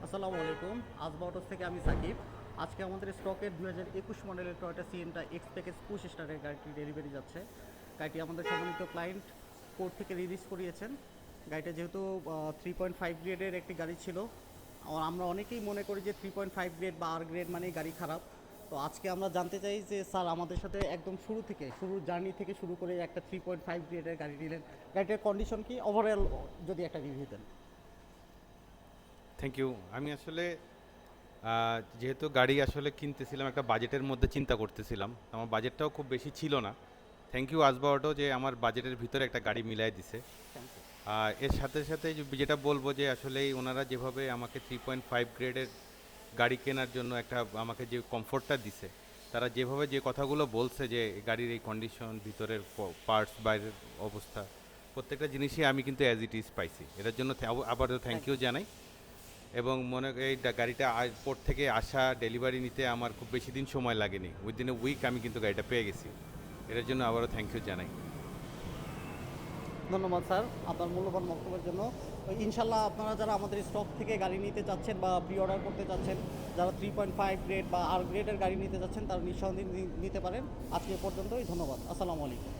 আসসালামু আলাইকুম। আজবা অটোস থেকে আমি সাকিব। আজকে আমাদের স্টকের 2021 মডেলের টয়োটা সিএনটা এক্স প্যাকেজ পুশ স্টারের গাড়িটি ডেলিভারি যাচ্ছে। গাড়িটি আমাদের সম্মানিত ক্লায়েন্ট কোর্ট থেকে রিলিজ করিয়েছেন। গাড়িটা যেহেতু 3.5 গ্রেডের একটি গাড়ি ছিল, আমরা অনেকেই মনে করি যে 3.5 গ্রেড বা আর গ্রেড মানেই গাড়ি খারাপ। তো আজকে আমরা জানতে চাই যে স্যার আমাদের সাথে একদম শুরুর জার্নি থেকে শুরু করে একটা 3.5 গ্রেডের গাড়ি নিলেন, গাড়িটার কন্ডিশন কি, ওভারঅল যদি একটা রিভিউ দেন। Thank you. আমি আসলে যেহেতু গাড়ি আসলে কিনতেছিলাম একটা বাজেটের মধ্যে চিন্তা করতেছিলাম, আমার বাজেটটাও খুব বেশি ছিল না। থ্যাংক ইউ আজবা অটো যে আমার বাজেটের ভিতরে একটা গাড়ি মিলাই দিছে। Thank you. এর সাথে সাথে যেটা বলবো যে আসলে ওনারা যেভাবে আমাকে 3.5 গ্রেডের গাড়ি কেনার জন্য একটা আমাকে যে কমফোর্টটা দিছে, তারা যেভাবে যে কথাগুলো বলছে যে গাড়ির এই কন্ডিশন, ভিতরের পার্টস, বাইরের অবস্থা, প্রত্যেকটা জিনিসই আমি কিন্তু অ্যাজ ইট ইজ পাইছি। এটার জন্য আবারও থ্যাংক ইউ জানাই। এবং এই গাড়িটা এয়ারপোর্ট থেকে আসা ডেলিভারি নিতে আমার খুব বেশি দিন সময় লাগেনি, উইদিন এ উইক আমি কিন্তু গাড়িটা পেয়ে গেছি। এটার জন্য আবারও থ্যাংক ইউ জানাই। ধন্যবাদ স্যার আপনার মূল্যবান বক্তব্যের জন্য। ইনশাল্লাহ আপনারা যারা আমাদের স্টক থেকে গাড়ি নিতে চাচ্ছেন বা প্রি অর্ডার করতে চাচ্ছেন, যারা 3.5 গ্রেড বা আর গ্রেডের গাড়ি নিতে চাচ্ছেন, তারা নিঃসন্দেহে নিতে পারেন। আজকে এ পর্যন্তই, ধন্যবাদ। আসসালামু আলাইকুম।